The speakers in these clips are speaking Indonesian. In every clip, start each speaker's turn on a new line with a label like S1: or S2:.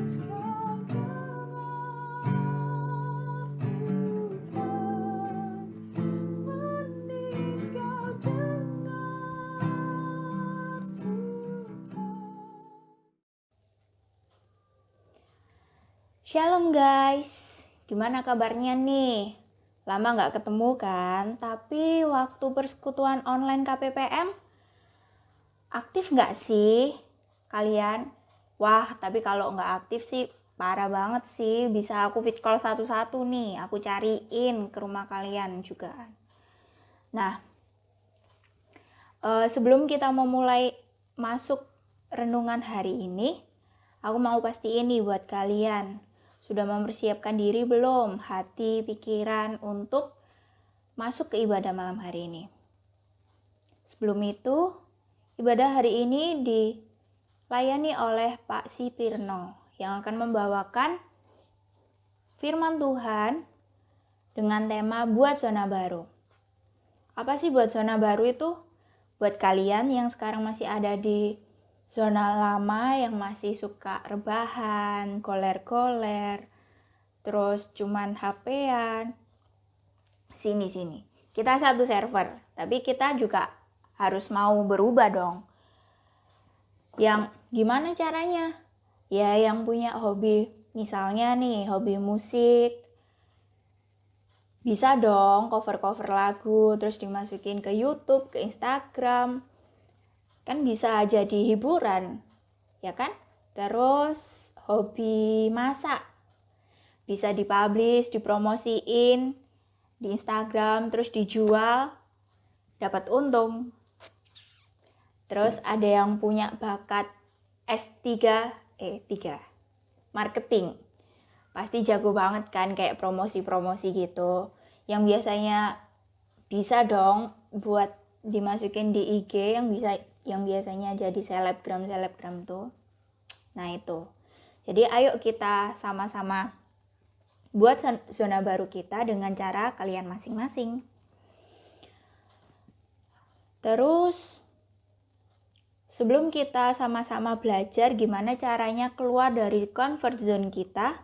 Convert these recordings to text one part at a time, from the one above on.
S1: Shalom guys, gimana kabarnya nih? Lama gak ketemu kan? Tapi waktu persekutuan online KPPM, aktif gak sih kalian? Wah, tapi kalau gak aktif sih parah banget sih. Bisa aku fit call satu-satu nih, aku cariin ke rumah kalian juga. Nah, sebelum kita memulai masuk renungan hari ini, aku mau pastiin nih buat kalian. Sudah mempersiapkan diri belum hati, pikiran untuk masuk ke ibadah malam hari ini? Sebelum itu, ibadah hari ini dilayani oleh Pak Sipirno yang akan membawakan firman Tuhan dengan tema buat zona baru. Apa sih buat zona baru itu? Buat kalian yang sekarang masih ada di zona lama, yang masih suka rebahan, goler-goler, terus cuman HP-an. Sini. Kita satu server, tapi kita juga harus mau berubah dong. Yang gimana caranya? Ya yang punya hobi, misalnya nih hobi musik, bisa dong cover-cover lagu, terus dimasukin ke YouTube, ke Instagram. Kan bisa jadi hiburan, ya kan? Terus hobi masak, bisa dipublish, dipromosiin di Instagram, terus dijual, dapat untung. Terus ada yang punya bakat S3, marketing. Pasti jago banget kan kayak promosi-promosi gitu. Yang biasanya bisa dong buat dimasukin di IG, yang biasanya jadi selebgram tuh. Nah itu. Jadi ayo kita sama-sama buat zona baru kita dengan cara kalian masing-masing. Terus sebelum kita sama-sama belajar gimana caranya keluar dari comfort zone kita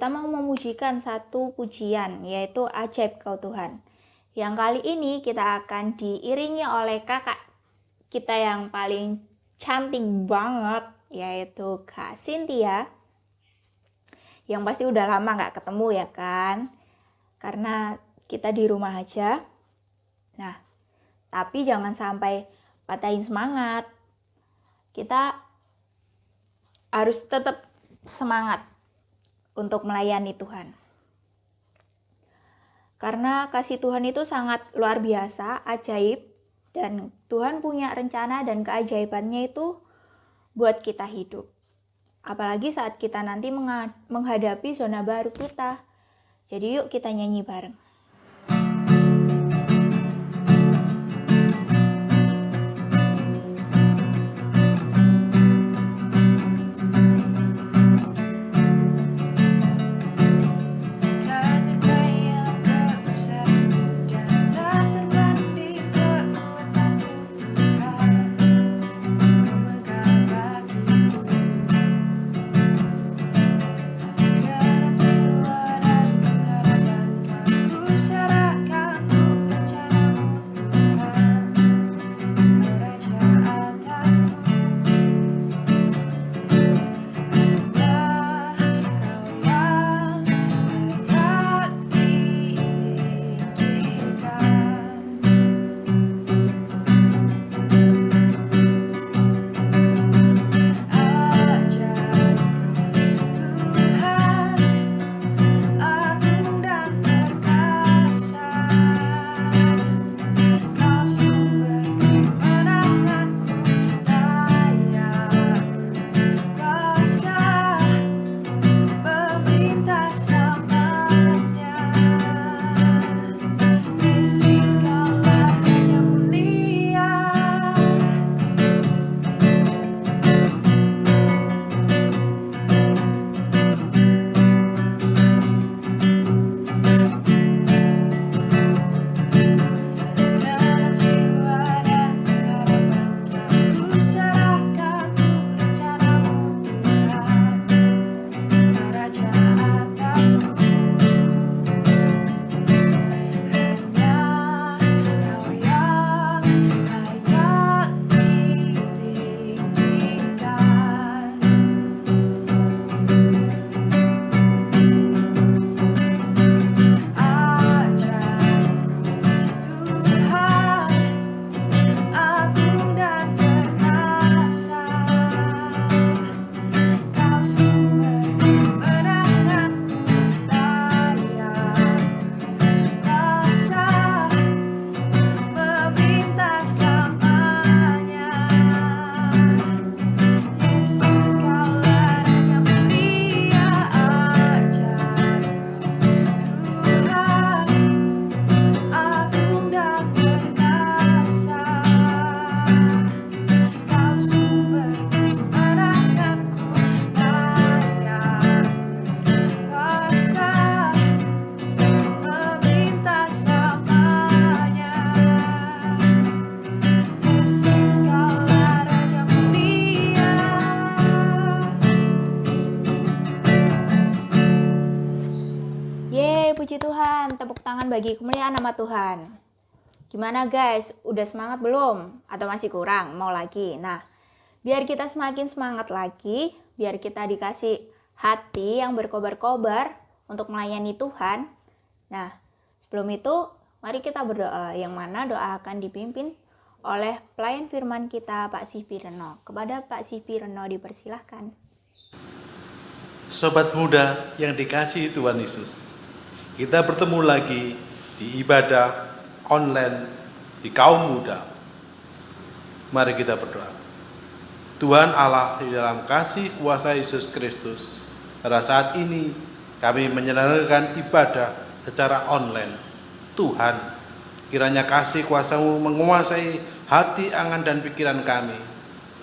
S1: mau memujikan satu pujian, yaitu Ajaib Kau Tuhan. Yang kali ini kita akan diiringi oleh kakak kita yang paling cantik banget, yaitu Kak Cynthia. Yang pasti udah lama gak ketemu ya kan, karena kita di rumah aja. Nah, tapi jangan sampai patahin semangat. Kita harus tetap semangat untuk melayani Tuhan. Karena kasih Tuhan itu sangat luar biasa, ajaib, dan Tuhan punya rencana dan keajaibannya itu buat kita hidup. Apalagi saat kita nanti menghadapi zona baru kita. Jadi yuk kita nyanyi bareng.
S2: Sekarang jiwa dan pengharapan
S1: lakukan bagi kemuliaan nama Tuhan. Gimana guys? Udah semangat belum? Atau masih kurang? Mau lagi? Nah, biar kita semakin semangat lagi, biar kita dikasih hati yang berkobar-kobar untuk melayani Tuhan. Nah, sebelum itu, mari kita berdoa, yang mana doa akan dipimpin oleh pelayan firman kita, Pak Sivi Reno. Kepada Pak Sivi Reno dipersilahkan.
S2: Sobat muda yang dikasihi Tuhan Yesus, kita bertemu lagi di ibadah online di kaum muda. Mari kita berdoa. Tuhan Allah, di dalam kasih kuasa Yesus Kristus, pada saat ini kami menyelenggarakan ibadah secara online. Tuhan, kiranya kasih kuasa-Mu menguasai hati, angan, dan pikiran kami.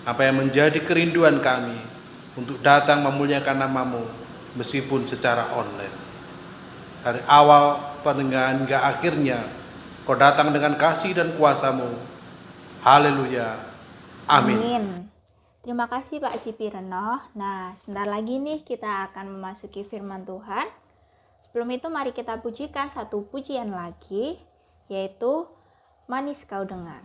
S2: Apa yang menjadi kerinduan kami untuk datang memuliakan nama-Mu meskipun secara online. Dari awal pendengaran hingga akhirnya, Kau datang dengan kasih dan kuasa-Mu. Haleluya. Amin.
S1: Terima kasih Pak Sivi Reno. Nah, sebentar lagi nih kita akan memasuki firman Tuhan. Sebelum itu mari kita pujikan satu pujian lagi, yaitu Manis Kau Dengar.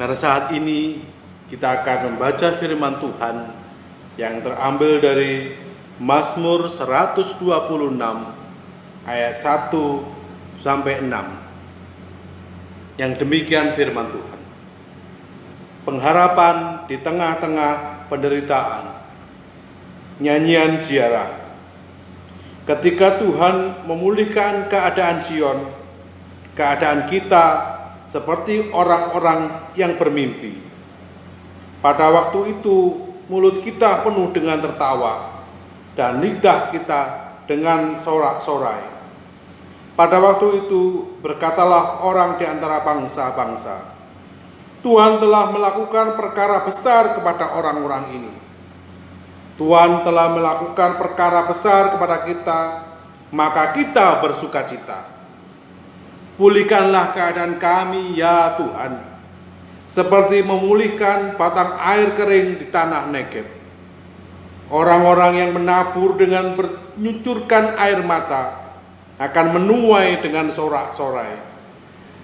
S2: Pada saat ini kita akan membaca firman Tuhan yang terambil dari Mazmur 126 ayat 1 sampai 6. Yang demikian firman Tuhan. Pengharapan di tengah-tengah penderitaan. Nyanyian ziarah. Ketika Tuhan memulihkan keadaan Sion, keadaan kita seperti orang-orang yang bermimpi. Pada waktu itu mulut kita penuh dengan tertawa dan lidah kita dengan sorak-sorai. Pada waktu itu berkatalah orang di antara bangsa-bangsa, Tuhan telah melakukan perkara besar kepada orang-orang ini. Tuhan telah melakukan perkara besar kepada kita, maka kita bersukacita. Pulihkanlah keadaan kami ya Tuhan, seperti memulihkan batang air kering di tanah Negeb. Orang-orang yang menabur dengan menyucurkan air mata akan menuai dengan sorak-sorai.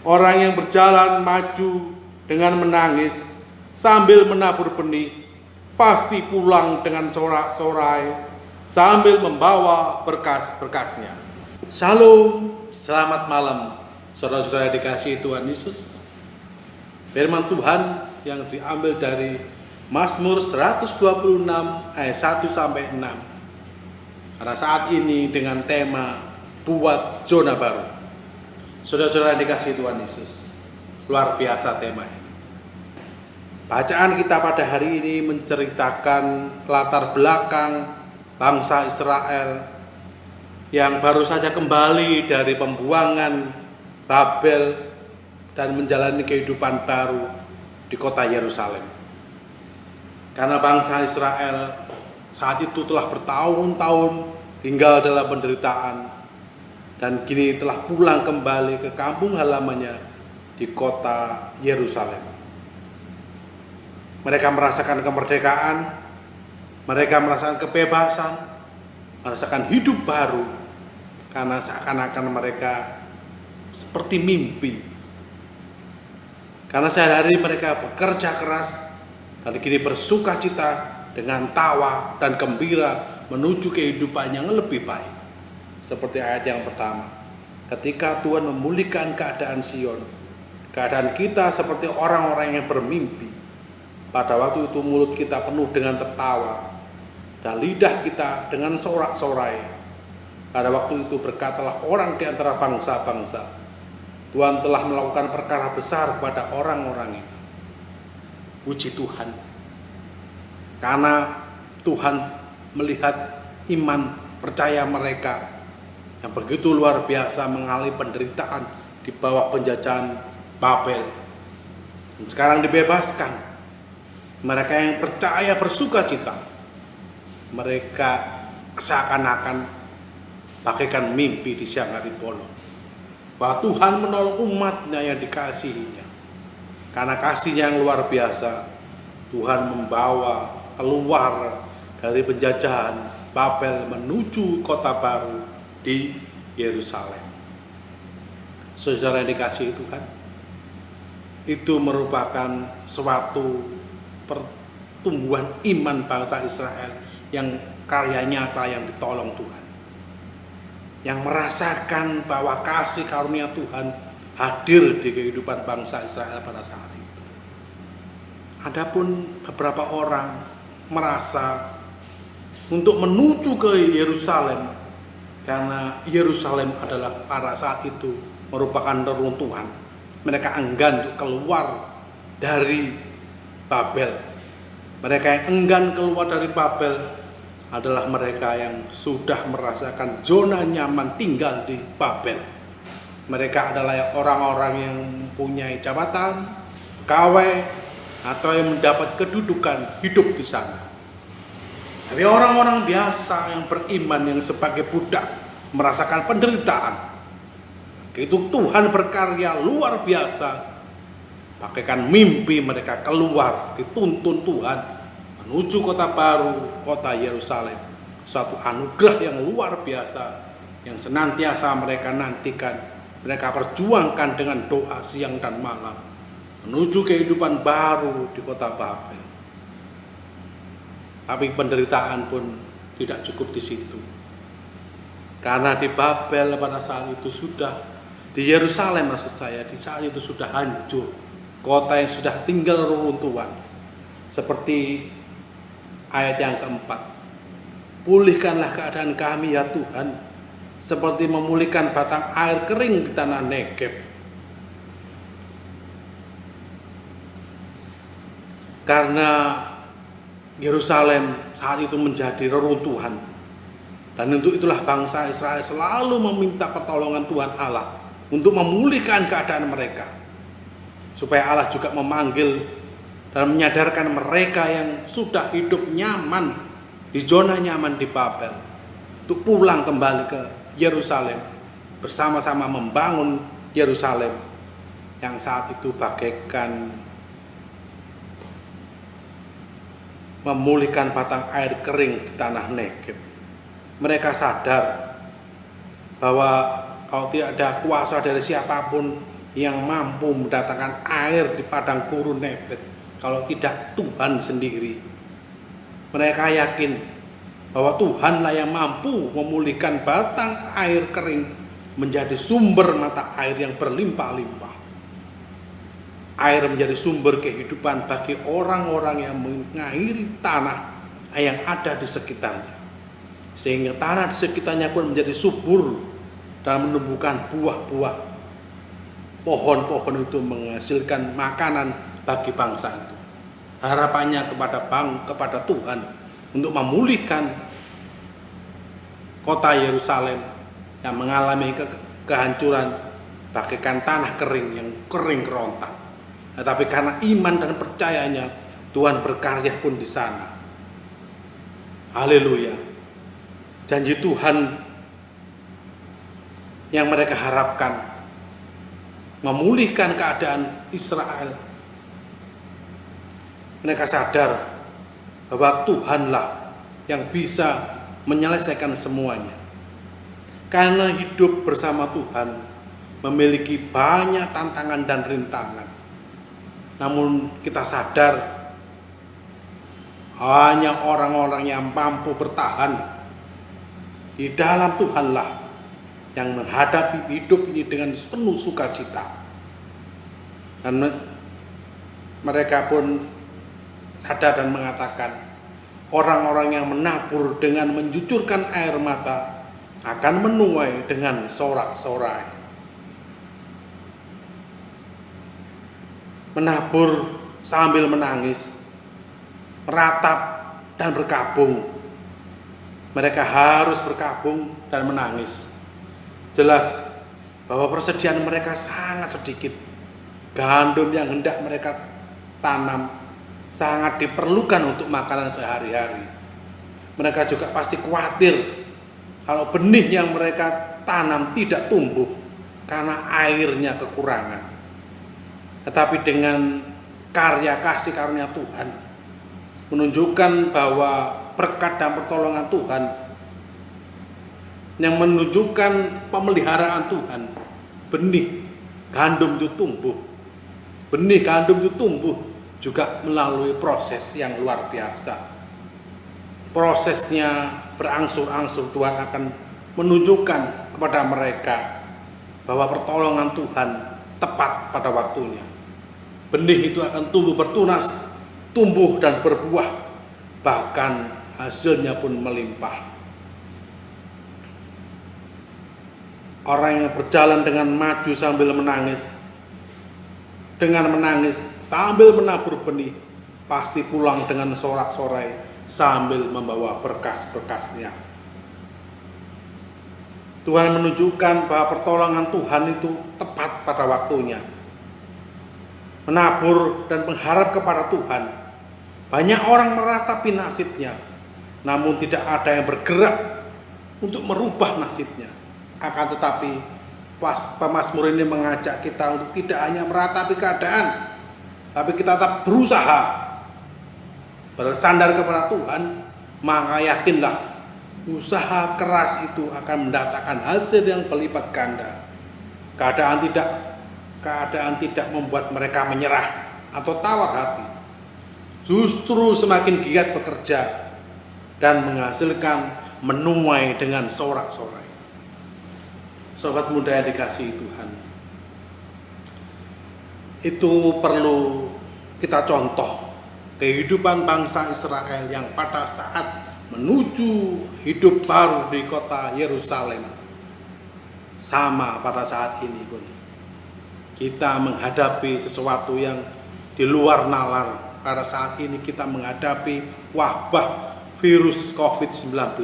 S2: Orang yang berjalan maju dengan menangis sambil menabur benih pasti pulang dengan sorak-sorai sambil membawa berkas-berkasnya. Shalom, selamat malam saudara-saudara dikasihi Tuhan Yesus. Firman Tuhan yang diambil dari Mazmur 126 ayat 1 sampai 6. Pada saat ini dengan tema buat zona baru. Saudara-saudara dikasihi Tuhan Yesus, luar biasa tema ini. Bacaan kita pada hari ini menceritakan latar belakang bangsa Israel yang baru saja kembali dari pembuangan Babel dan menjalani kehidupan baru di kota Yerusalem. Karena bangsa Israel saat itu telah bertahun-tahun tinggal dalam penderitaan dan kini telah pulang kembali ke kampung halamannya di kota Yerusalem. Mereka merasakan kemerdekaan, mereka merasakan kebebasan, merasakan hidup baru, karena seakan-akan mereka seperti mimpi. Karena sehari-hari mereka bekerja keras, dan kini bersukacita dengan tawa dan gembira menuju kehidupan yang lebih baik. Seperti ayat yang pertama, ketika Tuhan memulihkan keadaan Sion, keadaan kita seperti orang-orang yang bermimpi. Pada waktu itu mulut kita penuh dengan tertawa dan lidah kita dengan sorak-sorai. Pada waktu itu berkatalah orang di antara bangsa-bangsa, Tuhan telah melakukan perkara besar kepada orang-orang ini. Puji Tuhan, karena Tuhan melihat iman percaya mereka yang begitu luar biasa mengalami penderitaan di bawah penjajahan Babel. Dan sekarang dibebaskan. Mereka yang percaya bersukacita. Mereka seakan-akan bagaikan mimpi di siang hari bolong, bahwa Tuhan menolong umatnya yang dikasihinya. Karena kasihnya yang luar biasa, Tuhan membawa keluar dari penjajahan Babel menuju kota baru di Yerusalem. Saudara yang dikasihi Tuhan, itu merupakan suatu pertumbuhan iman bangsa Israel yang karya nyata yang ditolong Tuhan, yang merasakan bahwa kasih karunia Tuhan hadir di kehidupan bangsa Israel pada saat itu. Adapun beberapa orang merasa untuk menuju ke Yerusalem karena Yerusalem adalah pada saat itu merupakan reruntuhan. Mereka enggan untuk keluar dari Babel. Mereka yang enggan keluar dari Babel adalah mereka yang sudah merasakan zona nyaman tinggal di Babel. Mereka adalah orang-orang yang mempunyai jabatan, pegawai, atau yang mendapat kedudukan hidup di sana. Tapi orang-orang biasa yang beriman yang sebagai budak merasakan penderitaan. Begitu Tuhan berkarya luar biasa, bagaikan mimpi mereka keluar, dituntun Tuhan menuju kota baru, kota Yerusalem. Suatu anugerah yang luar biasa yang senantiasa mereka nantikan, mereka perjuangkan dengan doa siang dan malam menuju kehidupan baru di kota Babel. Tapi penderitaan pun tidak cukup di situ. Karena di Babel pada saat itu sudah, di Yerusalem maksud saya, di saat itu sudah hancur. Kota yang sudah tinggal reruntuhan. Seperti ayat yang keempat. Pulihkanlah keadaan kami ya Tuhan, seperti memulihkan batang air kering di tanah Negeb. Karena Yerusalem saat itu menjadi reruntuhan. Dan untuk itulah bangsa Israel selalu meminta pertolongan Tuhan Allah untuk memulihkan keadaan mereka. Supaya Allah juga memanggil dan menyadarkan mereka yang sudah hidup nyaman di zona nyaman di Babel untuk pulang kembali ke Yerusalem, bersama-sama membangun Yerusalem yang saat itu bagaikan memulihkan batang air kering di tanah Negeb. Mereka sadar bahwa kalau tidak ada kuasa dari siapapun yang mampu mendatangkan air di padang gurun Negeb, kalau tidak Tuhan sendiri. Mereka yakin bahwa Tuhanlah yang mampu memulihkan batang air kering menjadi sumber mata air yang berlimpah-limpah. Air menjadi sumber kehidupan bagi orang-orang yang mengairi tanah yang ada di sekitarnya. Sehingga tanah di sekitarnya pun menjadi subur dan menumbuhkan buah-buah. Pohon-pohon itu menghasilkan makanan bagi bangsa itu. Harapannya kepada Tuhan untuk memulihkan kota Yerusalem yang mengalami kehancuran bagaikan tanah kering yang kering kerontang. Tetapi karena iman dan percayanya, Tuhan berkarya pun di sana. Haleluya. Janji Tuhan yang mereka harapkan memulihkan keadaan Israel. Mereka sadar bahwa Tuhanlah yang bisa menyelesaikan semuanya. Karena hidup bersama Tuhan memiliki banyak tantangan dan rintangan. Namun kita sadar hanya orang-orang yang mampu bertahan di dalam Tuhanlah yang menghadapi hidup ini dengan penuh sukacita. Dan mereka pun sadar dan mengatakan, orang-orang yang menabur dengan mencucurkan air mata akan menuai dengan sorak-sorai. Menabur sambil menangis, meratap dan berkabung. Mereka harus berkabung dan menangis. Jelas bahwa persediaan mereka sangat sedikit. Gandum yang hendak mereka tanam sangat diperlukan untuk makanan sehari-hari. Mereka juga pasti khawatir kalau benih yang mereka tanam tidak tumbuh karena airnya kekurangan. Tetapi dengan karya kasih karunia Tuhan menunjukkan bahwa berkat dan pertolongan Tuhan yang menunjukkan pemeliharaan Tuhan, benih gandum itu tumbuh. Benih gandum itu tumbuh juga melalui proses yang luar biasa. Prosesnya berangsur-angsur Tuhan akan menunjukkan kepada mereka bahwa pertolongan Tuhan tepat pada waktunya. Benih itu akan tumbuh bertunas, tumbuh dan berbuah, bahkan hasilnya pun melimpah. Orang yang berjalan dengan maju sambil menangis, sambil menabur benih, pasti pulang dengan sorak-sorai sambil membawa berkas-berkasnya. Tuhan menunjukkan bahwa pertolongan Tuhan itu tepat pada waktunya. Menabur dan mengharap kepada Tuhan. Banyak orang meratapi nasibnya, namun tidak ada yang bergerak untuk merubah nasibnya. Akan tetapi pemazmur ini mengajak kita untuk tidak hanya meratapi keadaan, tapi kita tetap berusaha bersandar kepada Tuhan. Maka yakinlah usaha keras itu akan mendatangkan hasil yang berlipat ganda. Keadaan tidak membuat mereka menyerah atau tawar hati. Justru semakin giat bekerja dan menghasilkan menuai dengan sorak-sorai. Sobat muda yang dikasihi Tuhan, itu perlu kita contoh kehidupan bangsa Israel yang pada saat menuju hidup baru di kota Yerusalem, Sama pada saat ini pun kita menghadapi sesuatu yang di luar nalar. Pada saat ini kita menghadapi wabah virus COVID-19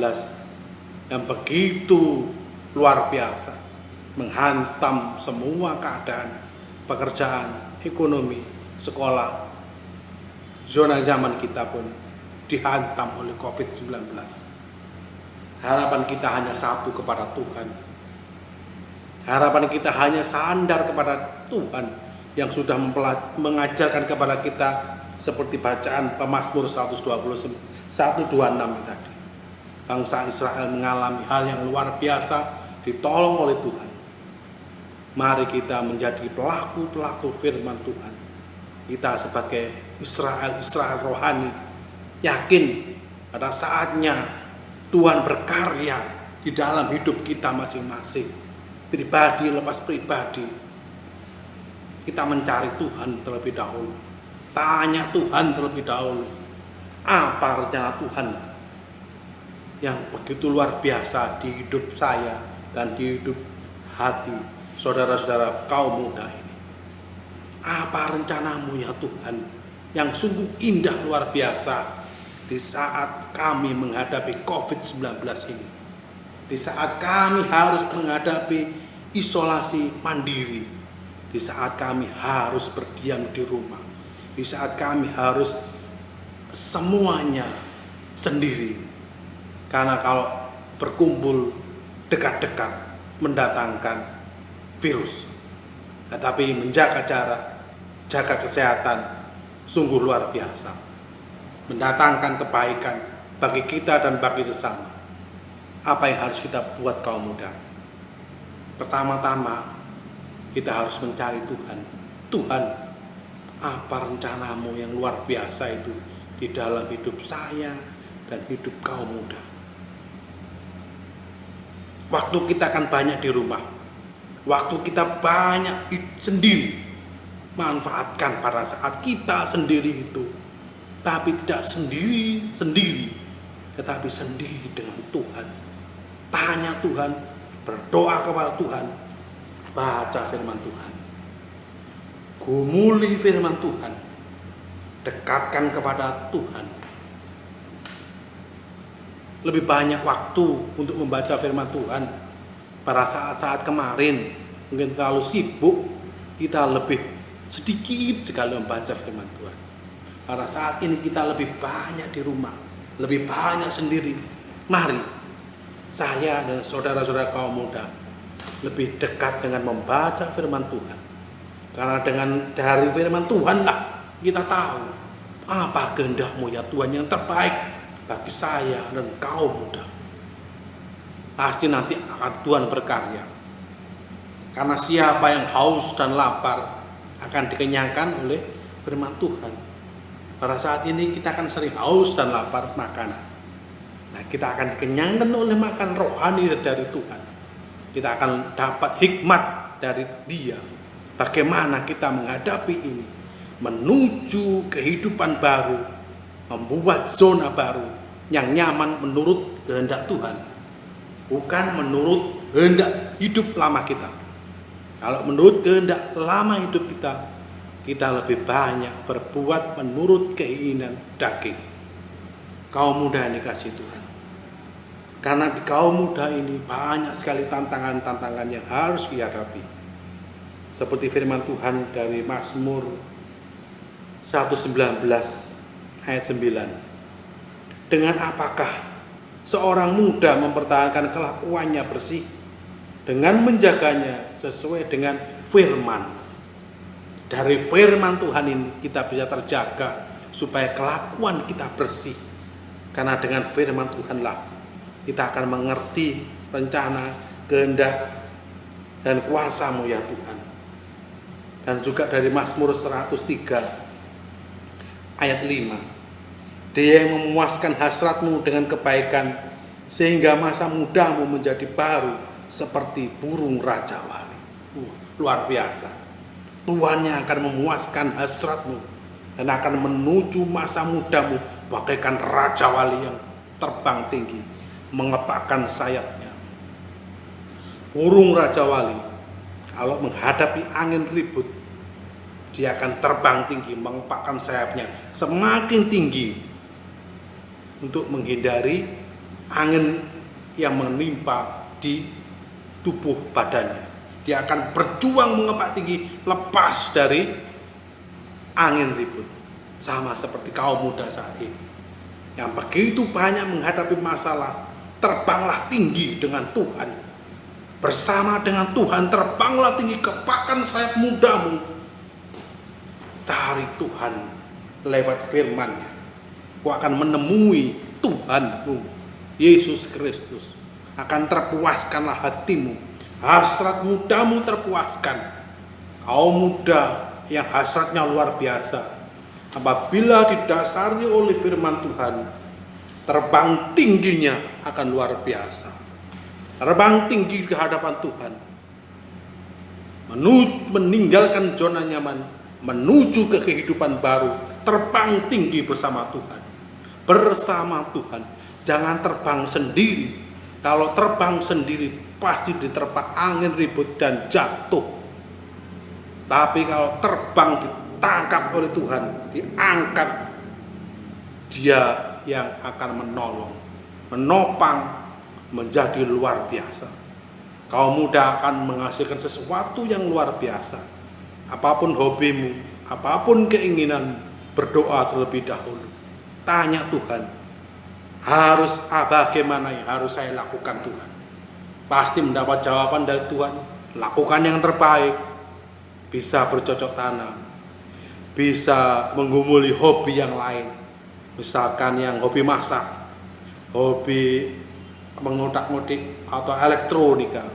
S2: yang begitu luar biasa, menghantam semua keadaan, pekerjaan, ekonomi, sekolah. Zona zaman kita pun dihantam oleh COVID-19. Harapan kita hanya satu, kepada Tuhan. Harapan kita hanya sandar kepada Tuhan yang sudah mengajarkan kepada kita seperti bacaan Pemazmur 126 tadi. Bangsa Israel mengalami hal yang luar biasa, ditolong oleh Tuhan. Mari kita menjadi pelaku-pelaku firman Tuhan. Kita sebagai Israel rohani yakin pada saatnya Tuhan berkarya di dalam hidup kita masing-masing. Pribadi lepas pribadi, kita mencari Tuhan terlebih dahulu. Tanya Tuhan terlebih dahulu, apa rencana Tuhan yang begitu luar biasa di hidup saya dan di hidup hati saudara-saudara kaum muda ini. Apa rencanamu ya Tuhan yang sungguh indah luar biasa di saat kami menghadapi COVID-19 ini. Di saat kami harus menghadapi isolasi mandiri, di saat kami harus berdiam di rumah, di saat kami harus semuanya sendiri. Karena kalau berkumpul dekat-dekat mendatangkan virus. Tetapi menjaga jarak, jaga kesehatan sungguh luar biasa, mendatangkan kebaikan bagi kita dan bagi sesama. Apa yang harus kita buat kaum muda? Pertama-tama kita harus mencari Tuhan. Tuhan, apa rencanamu yang luar biasa itu di dalam hidup saya dan hidup kaum muda? Waktu kita akan banyak di rumah, waktu kita banyak sendiri. Manfaatkan pada saat kita sendiri itu, tapi tidak sendiri, tetapi sendiri dengan Tuhan. Tanya Tuhan, berdoa kepada Tuhan, baca firman Tuhan, gumuli firman Tuhan, dekatkan kepada Tuhan. Lebih banyak waktu untuk membaca firman Tuhan. Pada saat-saat kemarin mungkin terlalu sibuk, kita lebih sedikit sekali membaca firman Tuhan. Pada saat ini kita lebih banyak di rumah, lebih banyak sendiri. Mari saya dan saudara-saudara kaum muda lebih dekat dengan membaca firman Tuhan. Karena dari firman Tuhan lah kita tahu apa kehendak-Mu ya Tuhan yang terbaik bagi saya dan kaum muda. Pasti nanti akan Tuhan berkarya. Karena siapa yang haus dan lapar akan dikenyangkan oleh firman Tuhan. Pada saat ini kita akan sering haus dan lapar makanan. Nah, kita akan dikenyangkan oleh makan rohani dari Tuhan. Kita akan dapat hikmat dari Dia. Bagaimana kita menghadapi ini, menuju kehidupan baru, membuat zona baru yang nyaman menurut kehendak Tuhan, bukan menurut kehendak hidup lama kita. Kalau menurut kehendak lama hidup kita, kita lebih banyak berbuat menurut keinginan daging. Kaum muda yang dikasihi Tuhan, karena di kaum muda ini banyak sekali tantangan-tantangan yang harus dihadapi. Seperti firman Tuhan dari Mazmur 119 ayat 9. Dengan apakah seorang muda mempertahankan kelakuannya bersih? Dengan menjaganya sesuai dengan firman. Dari firman Tuhan ini kita bisa terjaga supaya kelakuan kita bersih. Karena dengan firman Tuhanlah kita akan mengerti rencana, kehendak, dan kuasa-Mu ya Tuhan. Dan juga dari Mazmur 103 ayat 5. Dia yang memuaskan hasrat-Mu dengan kebaikan, sehingga masa muda-Mu menjadi baru seperti burung raja wali. Luar biasa. Tuhan yang akan memuaskan hasrat-Mu dan akan menuju masa muda-Mu bagaikan raja wali yang terbang tinggi, mengepakkan sayapnya. Burung Raja Wali kalau menghadapi angin ribut, dia akan terbang tinggi, mengepakkan sayapnya semakin tinggi untuk menghindari angin yang menimpa di tubuh badannya. Dia akan berjuang mengepak tinggi, lepas dari angin ribut. Sama seperti kaum muda saat ini yang begitu banyak menghadapi masalah, terbanglah tinggi dengan Tuhan. Bersama dengan Tuhan, terbanglah tinggi, kepakkan sayap mudamu. Cari Tuhan lewat firman-Nya. Kau akan menemui Tuhanmu, Yesus Kristus. Akan terpuaskanlah hatimu, hasrat mudamu terpuaskan. Kaum muda yang hasratnya luar biasa, apabila didasari oleh firman Tuhan, terbang tingginya akan luar biasa. Terbang tinggi ke hadapan Tuhan, meninggalkan zona nyaman, menuju ke kehidupan baru. Terbang tinggi bersama Tuhan. Bersama Tuhan. Jangan terbang sendiri. Kalau terbang sendiri pasti diterpa angin ribut dan jatuh. Tapi kalau terbang ditangkap oleh Tuhan, diangkat, Dia yang akan menolong, menopang, menjadi luar biasa. Kaum muda akan menghasilkan sesuatu yang luar biasa. Apapun hobimu, apapun keinginan, berdoa terlebih dahulu. Tanya Tuhan, bagaimana yang harus saya lakukan Tuhan? Pasti mendapat jawaban dari Tuhan. Lakukan yang terbaik. Bisa bercocok tanam, bisa menggumuli hobi yang lain. Misalkan yang hobi masak, hobi mengotak-ngotik atau elektronika,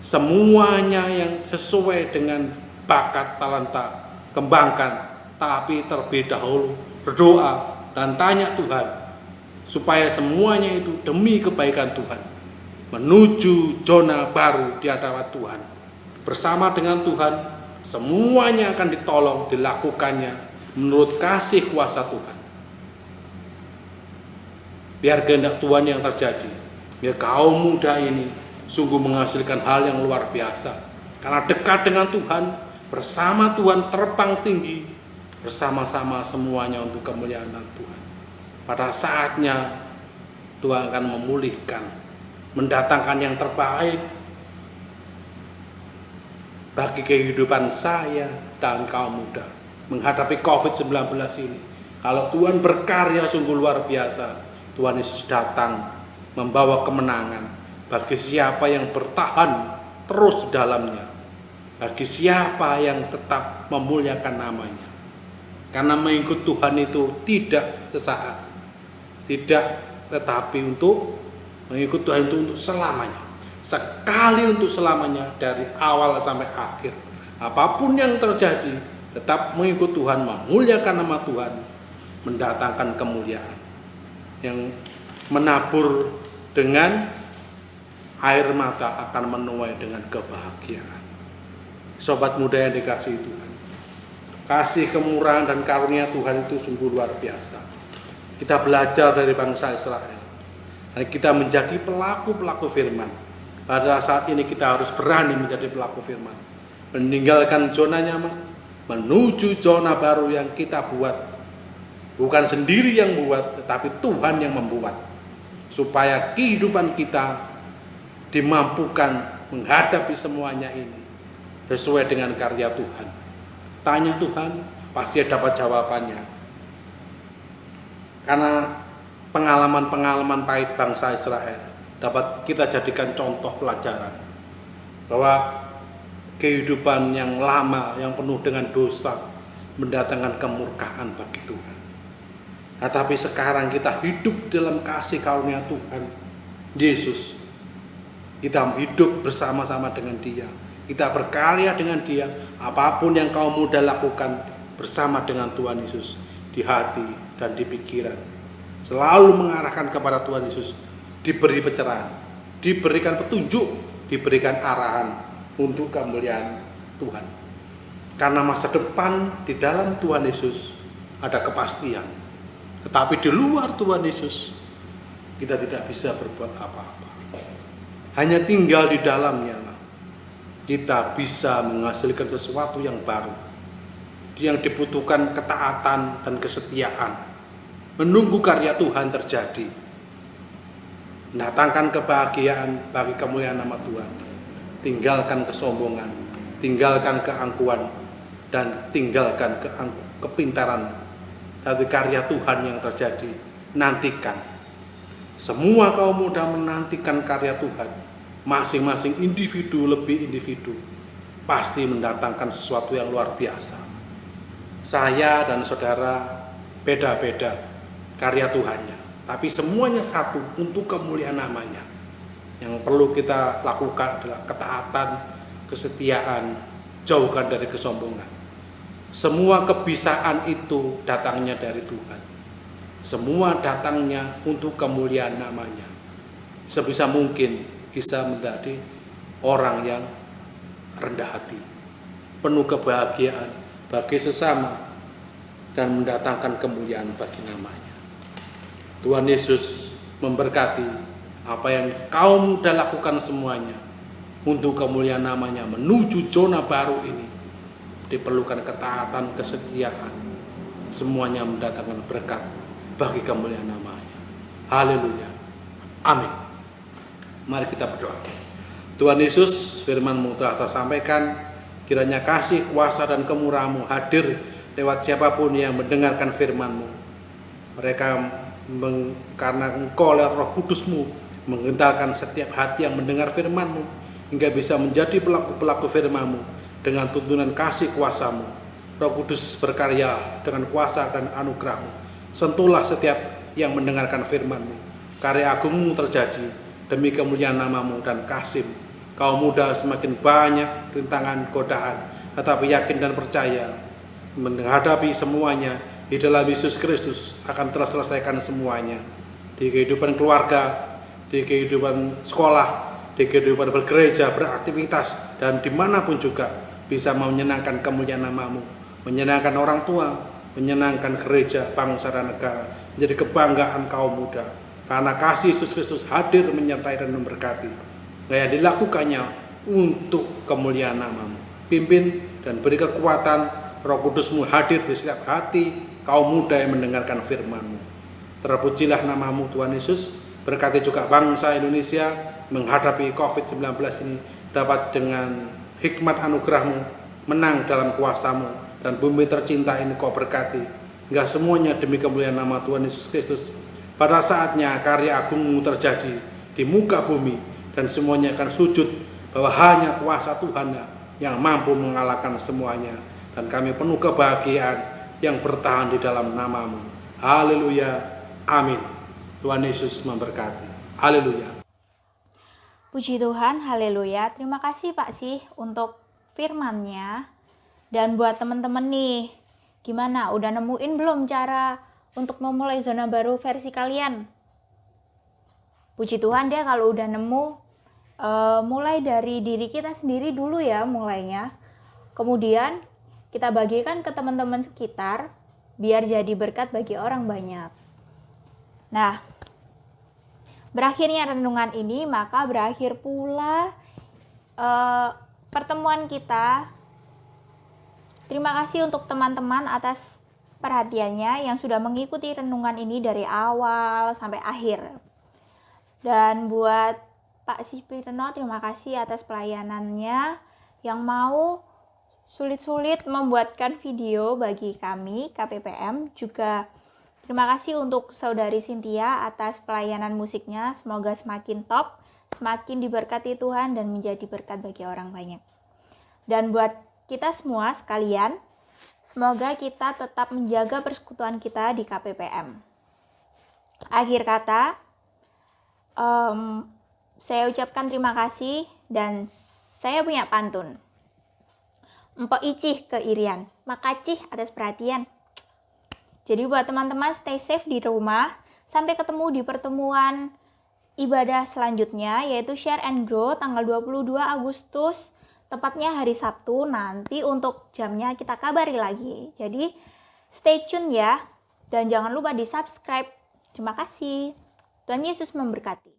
S2: semuanya yang sesuai dengan bakat talenta kembangkan, tapi terlebih dahulu berdoa dan tanya Tuhan supaya semuanya itu demi kebaikan Tuhan, menuju zona baru di hadapan Tuhan. Bersama dengan Tuhan semuanya akan ditolong, dilakukannya menurut kasih kuasa Tuhan. Biar kehendak Tuhan yang terjadi. Biar kaum muda ini sungguh menghasilkan hal yang luar biasa. Karena dekat dengan Tuhan, bersama Tuhan terbang tinggi, bersama-sama semuanya untuk kemuliaan Tuhan. Pada saatnya Tuhan akan memulihkan, mendatangkan yang terbaik bagi kehidupan saya dan kaum muda menghadapi COVID-19 ini. Kalau Tuhan berkarya sungguh luar biasa, Tuhan Yesus datang membawa kemenangan bagi siapa yang bertahan terus di dalamnya, bagi siapa yang tetap memuliakan namanya. Karena mengikut Tuhan itu tidak sesaat, tidak, tetapi untuk mengikut Tuhan itu untuk selamanya. Sekali untuk selamanya, dari awal sampai akhir. Apapun yang terjadi, tetap mengikut Tuhan, memuliakan nama Tuhan, mendatangkan kemuliaan. Yang menabur dengan air mata akan menuai dengan kebahagiaan. Sobat muda yang dikasihi Tuhan, kasih, kemurahan, dan karunia Tuhan itu sungguh luar biasa. Kita belajar dari bangsa Israel, dan kita menjadi pelaku-pelaku firman. Pada saat ini kita harus berani menjadi pelaku firman, meninggalkan zona nyaman, menuju zona baru yang kita buat. Bukan sendiri yang buat, tetapi Tuhan yang membuat, supaya kehidupan kita dimampukan menghadapi semuanya ini sesuai dengan karya Tuhan. Tanya Tuhan, pasti dapat jawabannya. Karena pengalaman-pengalaman pahit bangsa Israel dapat kita jadikan contoh pelajaran bahwa kehidupan yang lama, yang penuh dengan dosa, mendatangkan kemurkaan bagi Tuhan. Tetapi sekarang kita hidup dalam kasih karunia Tuhan Yesus. Kita hidup bersama-sama dengan Dia. Kita berkarya dengan Dia. Apapun yang kaum muda lakukan bersama dengan Tuhan Yesus, di hati dan di pikiran, selalu mengarahkan kepada Tuhan Yesus. Diberi pencerahan, diberikan petunjuk, diberikan arahan untuk kemuliaan Tuhan. Karena masa depan di dalam Tuhan Yesus ada kepastian. Tetapi di luar Tuhan Yesus kita tidak bisa berbuat apa-apa. Hanya tinggal di dalamnya lah kita bisa menghasilkan sesuatu yang baru, yang dibutuhkan ketaatan dan kesetiaan, menunggu karya Tuhan terjadi, mendatangkan kebahagiaan bagi kemuliaan nama Tuhan. Tinggalkan kesombongan, tinggalkan keangkuhan, dan tinggalkan kepintaran dari karya Tuhan yang terjadi. Nantikan. Semua kaum muda menantikan karya Tuhan. Masing-masing individu lebih individu pasti mendatangkan sesuatu yang luar biasa. Saya dan saudara beda-beda karya Tuhannya, tapi semuanya satu untuk kemuliaan namanya. Yang perlu kita lakukan adalah ketaatan, kesetiaan, jauhkan dari kesombongan. Semua kebisaan itu datangnya dari Tuhan. Semua datangnya untuk kemuliaan namanya. Sebisa mungkin bisa menjadi orang yang rendah hati, penuh kebahagiaan bagi sesama, dan mendatangkan kemuliaan bagi namanya. Tuhan Yesus memberkati apa yang kaum muda lakukan semuanya untuk kemuliaan namanya. Menuju zona baru ini diperlukan ketaatan, kesetiaan, semuanya mendatangkan berkat bagi kemuliaan namanya. Haleluya, amin. Mari kita berdoa. Tuhan Yesus, firman-Mu telah saya sampaikan, kiranya kasih, kuasa, dan kemurahan-Mu hadir lewat siapapun yang mendengarkan firman-Mu. Mereka karena Engkau lewat Roh Kudus-Mu menggentarkan setiap hati yang mendengar firman-Mu, hingga bisa menjadi pelaku-pelaku firman-Mu dengan tuntunan kasih kuasa-Mu. Roh Kudus berkarya dengan kuasa dan anugerah-Mu. Sentuhlah setiap yang mendengarkan firman-Mu. Karya agung-Mu terjadi demi kemuliaan nama-Mu dan kasih-Mu. Kaum muda semakin banyak rintangan, godaan, tetapi yakin dan percaya menghadapi semuanya di dalam Yesus Kristus akan terselesaikan semuanya. Di kehidupan keluarga, di kehidupan sekolah, di kehidupan bergereja, beraktivitas, dan dimanapun juga bisa menyenangkan kemuliaan nama-Mu, menyenangkan orang tua, menyenangkan gereja, bangsa, dan negara, menjadi kebanggaan kaum muda. Karena kasih Yesus Kristus hadir menyertai dan memberkati. Yang dilakukannya untuk kemuliaan nama-Mu. Pimpin dan beri kekuatan, Roh Kudus-Mu hadir di setiap hati kaum muda yang mendengarkan firman-Mu. Terpujilah nama-Mu Tuhan Yesus. Berkati juga bangsa Indonesia menghadapi COVID-19 ini dapat dengan hikmat anugerah-Mu menang dalam kuasa-Mu, dan bumi tercinta ini Kau berkati. Hingga semuanya demi kemuliaan nama Tuhan Yesus Kristus. Pada saatnya karya agung-Mu terjadi di muka bumi, dan semuanya akan sujud bahwa hanya kuasa Tuhan yang mampu mengalahkan semuanya. Dan kami penuh kebahagiaan yang bertahan di dalam nama-Mu. Haleluya, amin. Tuhan Yesus memberkati. Haleluya.
S1: Puji Tuhan, haleluya. Terima kasih Pak Sih untuk firman-Nya. Dan buat teman-teman nih, gimana? Udah nemuin belum cara untuk memulai zona baru versi kalian? Puji Tuhan deh kalau udah nemu. Mulai dari diri kita sendiri dulu ya mulainya. Kemudian kita bagikan ke teman-teman sekitar biar jadi berkat bagi orang banyak. Nah, berakhirnya renungan ini, maka berakhir pula pertemuan kita. Terima kasih untuk teman-teman atas perhatiannya yang sudah mengikuti renungan ini dari awal sampai akhir. Dan buat Pak Sipirno, terima kasih atas pelayanannya yang mau sulit-sulit membuatkan video bagi kami KPPM. Juga terima kasih untuk Saudari Cynthia atas pelayanan musiknya. Semoga semakin top, semakin diberkati Tuhan dan menjadi berkat bagi orang banyak. Dan buat kita semua sekalian, semoga kita tetap menjaga persekutuan kita di KPPM. Akhir kata, saya ucapkan terima kasih dan saya punya pantun. Empok icih keirian, makasih atas perhatian. Jadi buat teman-teman stay safe di rumah. Sampai ketemu di pertemuan ibadah selanjutnya, yaitu Share and Grow tanggal 22 Agustus. Tepatnya hari Sabtu, nanti untuk jamnya kita kabari lagi. Jadi stay tune ya. Dan jangan lupa di subscribe. Terima kasih. Tuhan Yesus memberkati.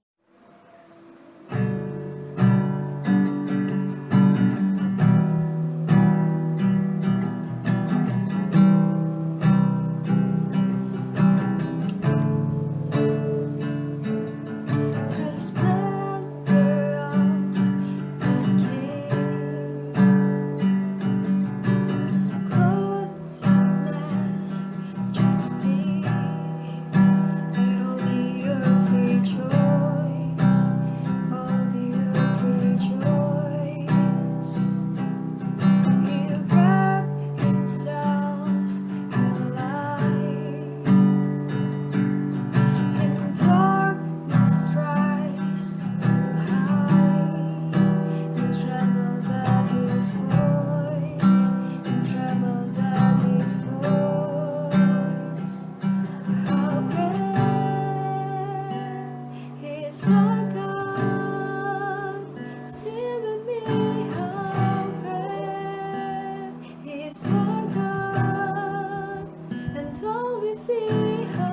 S3: Kalbi si